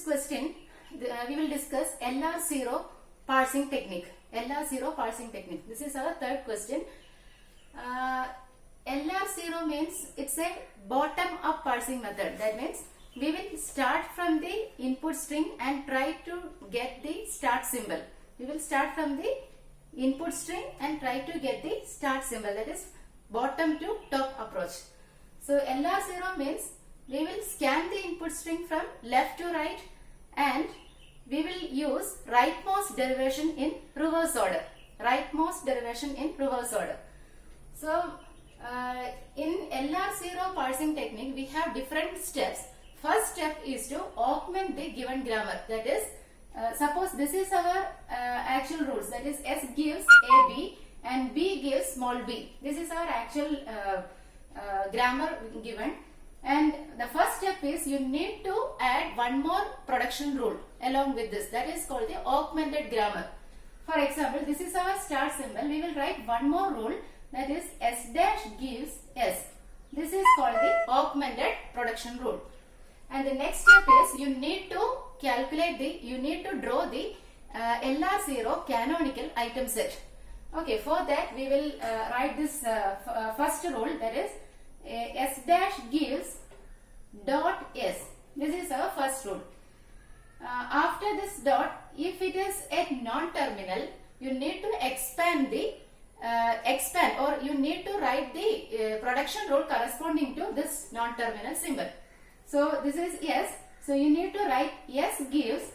question, we will discuss LR0 parsing technique. LR0 parsing technique. This is our third question. LR0 means it's a bottom-up parsing method. That means we will start from the input string and try to get the start symbol. We will start from the input string and try to get the start symbol. That is bottom to top approach. So LR0 means we will scan the input string from left to right and we will use rightmost derivation in reverse order. Rightmost derivation in reverse order. So in LR0 parsing technique we have different steps. First step is to augment the given grammar. That is, suppose this is our actual rules. That is, S gives AB and B gives small b. This is our actual grammar given. And the first step is you need to add one more production rule along with this. That is called the augmented grammar. For example, this is our start symbol. We will write one more rule. That is, S dash gives S. This is called the augmented production rule. And the next step is you need to draw the LR0 canonical item set. Okay, for that we will write this first rule, that is S dash gives dot S. This is our first rule. After this dot, if it is a non-terminal, you need to expand or you need to write the production rule corresponding to this non-terminal symbol. So this is S. So you need to write S gives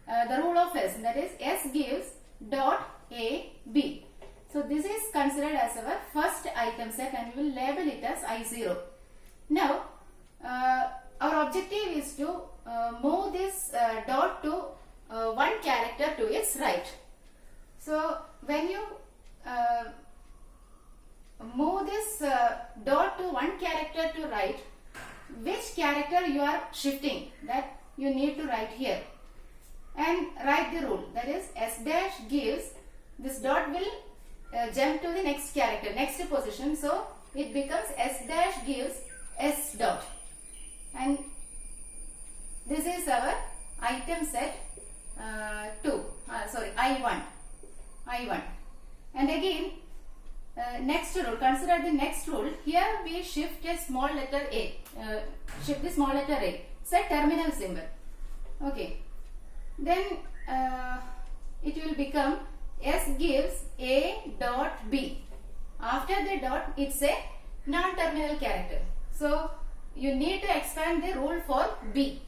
the rule of S, that is S gives dot A B. So this is considered as our first item set and we will label it as I0. Now our objective is to move this dot to one character to its right. So when you move this dot to one character to right, which character you are shifting, that you need to write here and write the rule, that is S dash gives, this dot will jump to the next character, next position, so it becomes S dash gives S dot, and this is our item set I1, and again next rule, consider the next rule. Here we shift a small letter A, shift the small letter A, it's a terminal symbol. Okay, then it will become S gives A dot B. After the dot, it's a non-terminal character. So you need to expand the rule for B.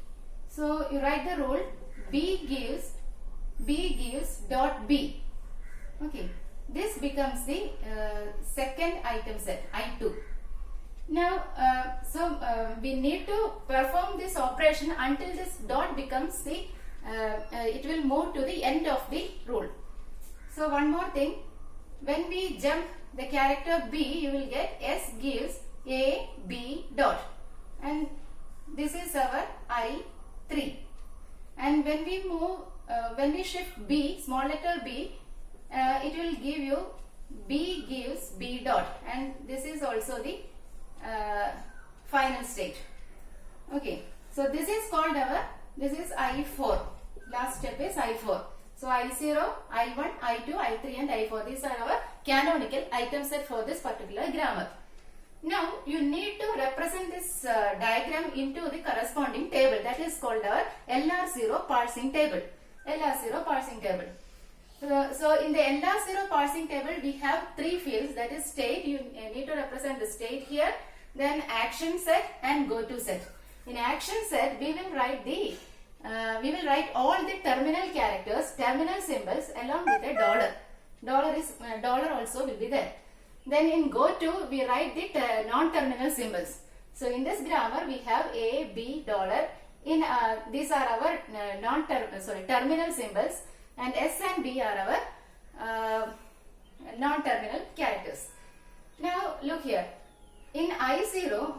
So you write the rule B gives dot B. Okay, this becomes the second item set I2. Now, we need to perform this operation until this dot becomes the it will move to the end of the rule. So one more thing, when we jump the character B, you will get S gives A B dot, and this is our I3. And when we move, when we shift B, small letter B, it will give you B gives B dot, and this is also the final state. Okay, so this is called this is I4. Last step is I4. So I0, I1, I2, I3 and I4. These are our canonical item set for this particular grammar. Now you need to represent this diagram into the corresponding table. That is called our LR0 parsing table. LR0 parsing table. So in the LR0 parsing table we have three fields, that is state. You need to represent the state here, then action set and go to set. In action set we will write all the terminal characters, terminal symbols along with a dollar. Dollar also will be there. Then in go to we write the non-terminal symbols. So in this grammar we have A, B, dollar. In these are our terminal symbols, and S and B are our non-terminal characters. Now look here. In I0,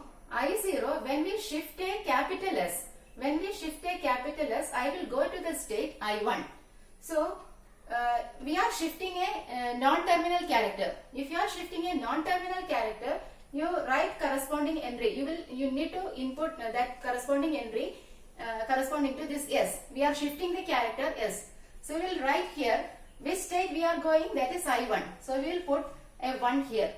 when we shift a capital S, I will go to the state I1. So we are shifting a non-terminal character. If you are shifting a non-terminal character, you write corresponding entry. You need to input that corresponding entry corresponding to this S. We are shifting the character S. So we will write here which state we are going, that is I1. So we will put a 1 here.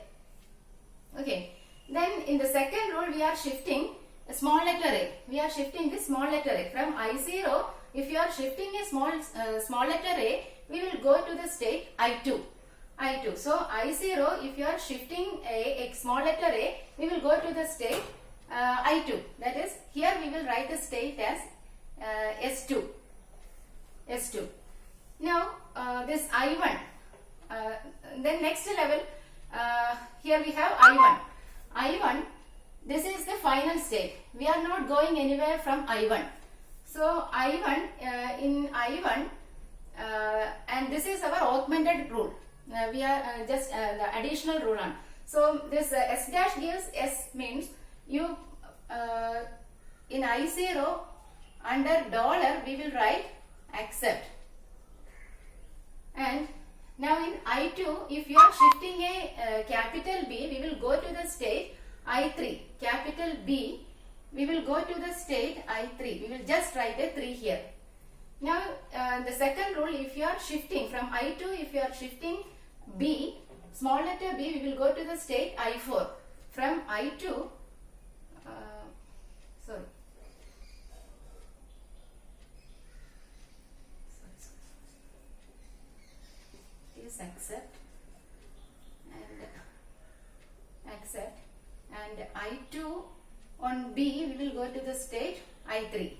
Okay. Then in the second rule we are shifting a small letter A. We are shifting this small letter A from I0. If you are shifting a small letter A, we will go to the state I2. I2. So I0, if you are shifting a small letter A, we will go to the state I2. That is, here we will write the state as S2. S2. Now this I1. Then next level, here we have I1. I1, this is the final state. We are not going anywhere from I1. So I1, in I1, and this is our augmented rule. We are just the additional rule on. So this S dash gives S means you in I0 under dollar we will write accept. And now in I2, if you are shifting a capital B, we will go to the state I3. Capital B, we will go to the state I3. We will just write a 3 here. Now the second rule, if you are shifting from I2, if you are shifting B, small letter B, we will go to the state I4. From I2, is accept and I2 on B, we will go to the state I3.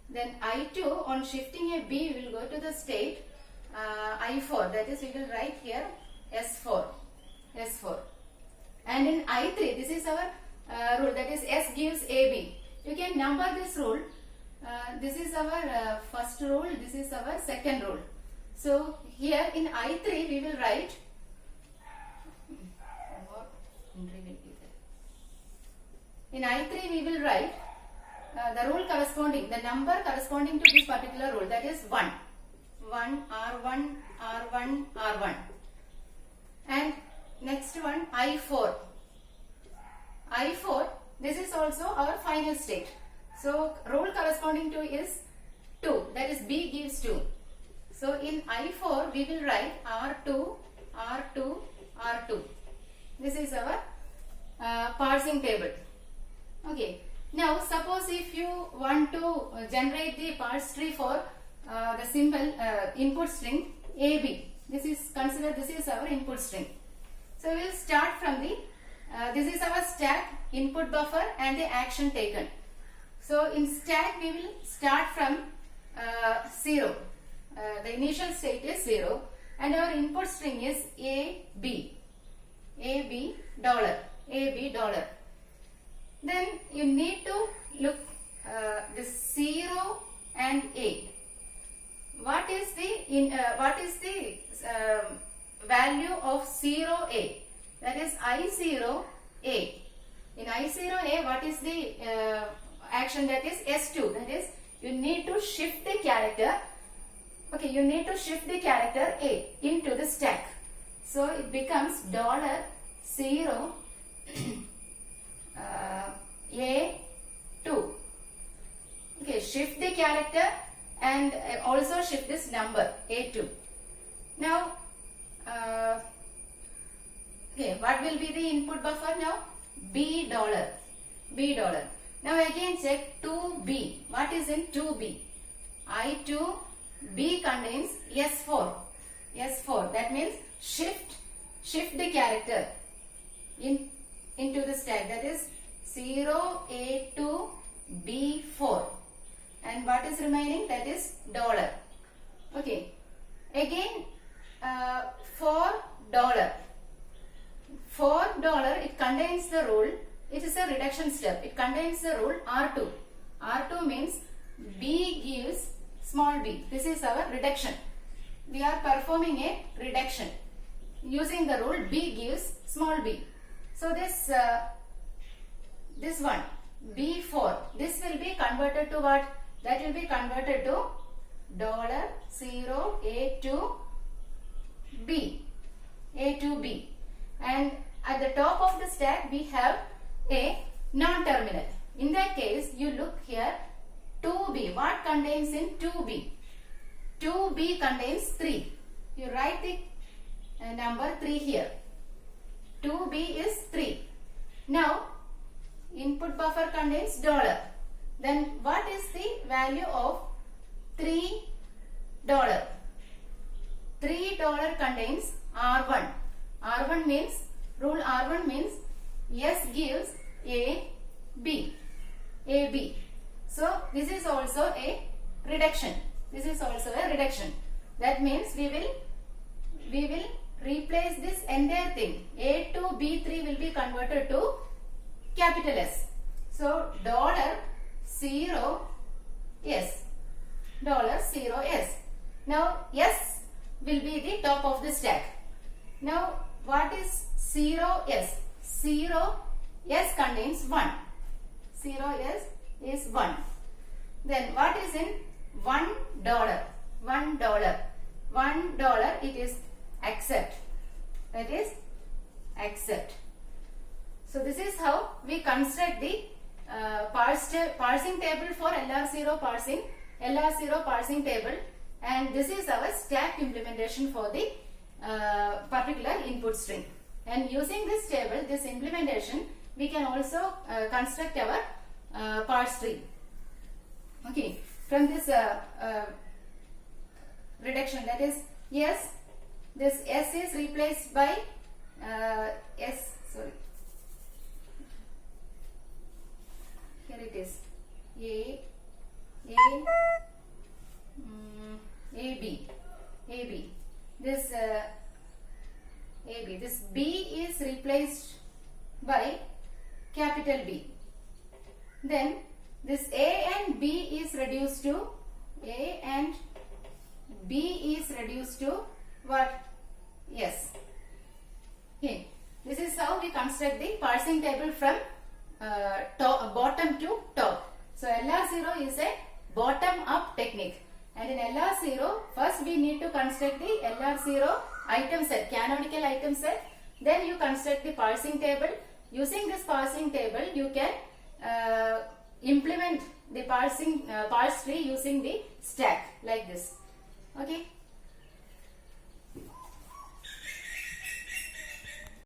Then I2 on shifting a B, we will go to the state I4. That is, we will write here S4. S4. And in I3, this is our rule, that is S gives AB. You can number this rule. This is our first rule, this is our second rule. So here in I3 we will write in I3 we will write the rule corresponding, the number corresponding to this particular rule, that is 1. 1, R1, R1, R1. And next one I4. I4, this is also our final state. So rule corresponding to is 2, that is B gives 2. So in I4 we will write R2, R2, R2. This is our parsing table. Okay. Now suppose if you want to generate the parse tree for the symbol input string AB. This is considered, this is our input string. So we will start from the, this is our stack, input buffer and the action taken. So in stack we will start from 0. The initial state is 0 and our input string is AB. AB dollar. AB dollar. Then you need to look this 0 and A. What is the value of 0A? That is I0A. In I0A, what is the action, that is S2? That is, you need to shift the character. Okay, you need to shift the character A into the stack. So it becomes $0 A2. Okay, shift the character and also shift this number A2. Now, okay, what will be the input buffer now? B dollar. B dollar. Now again check 2B. What is in 2B? I2 B contains S4. S4. That means shift the character into the stack. That is 0A2 B4. And what is remaining? That is $. Okay. Again $4. $4, it contains the rule. It is a reduction step. It contains the rule R2. R2 means B gives small b. This is our reduction. We are performing a reduction using the rule B gives small b. So this one B4, this will be converted to what? That will be converted to $0 A2 B. A2B. And at the top of the stack we have a non-terminal. In that case, you look here, 2b. What contains in 2b? 2b contains 3. You write the number 3 here. 2b is 3. Now, input buffer contains $. Then what is the value of $3? $3 contains R1. R1 means, rule R1 means S gives AB. AB. So this is also a reduction. This is also a reduction. That means we will replace this entire thing. A to B3 will be converted to capital S. So $0 S. $0 S. Now S will be the top of the stack. Now what is 0 S? 0 S contains 1. 0 S is 1. Then what is in $1? $1. $1 it is accept. That is accept. So this is how we construct the parsing table for LR0 parsing table, and this is our stack implementation for the particular input string. And using this table, this implementation, we can also construct our parse tree. Okay, from this reduction, that is yes, this S is replaced by here it is AB. This AB. This B is replaced by capital B. Then this A and B is reduced to what? Yes. Okay. This is how we construct the parsing table from bottom to top. So LR0 is a bottom up technique. And in LR0, first we need to construct the LR0 item set, canonical item set. Then you construct the parsing table. Using this parsing table, you can implement the parse tree using the stack like this. Okay.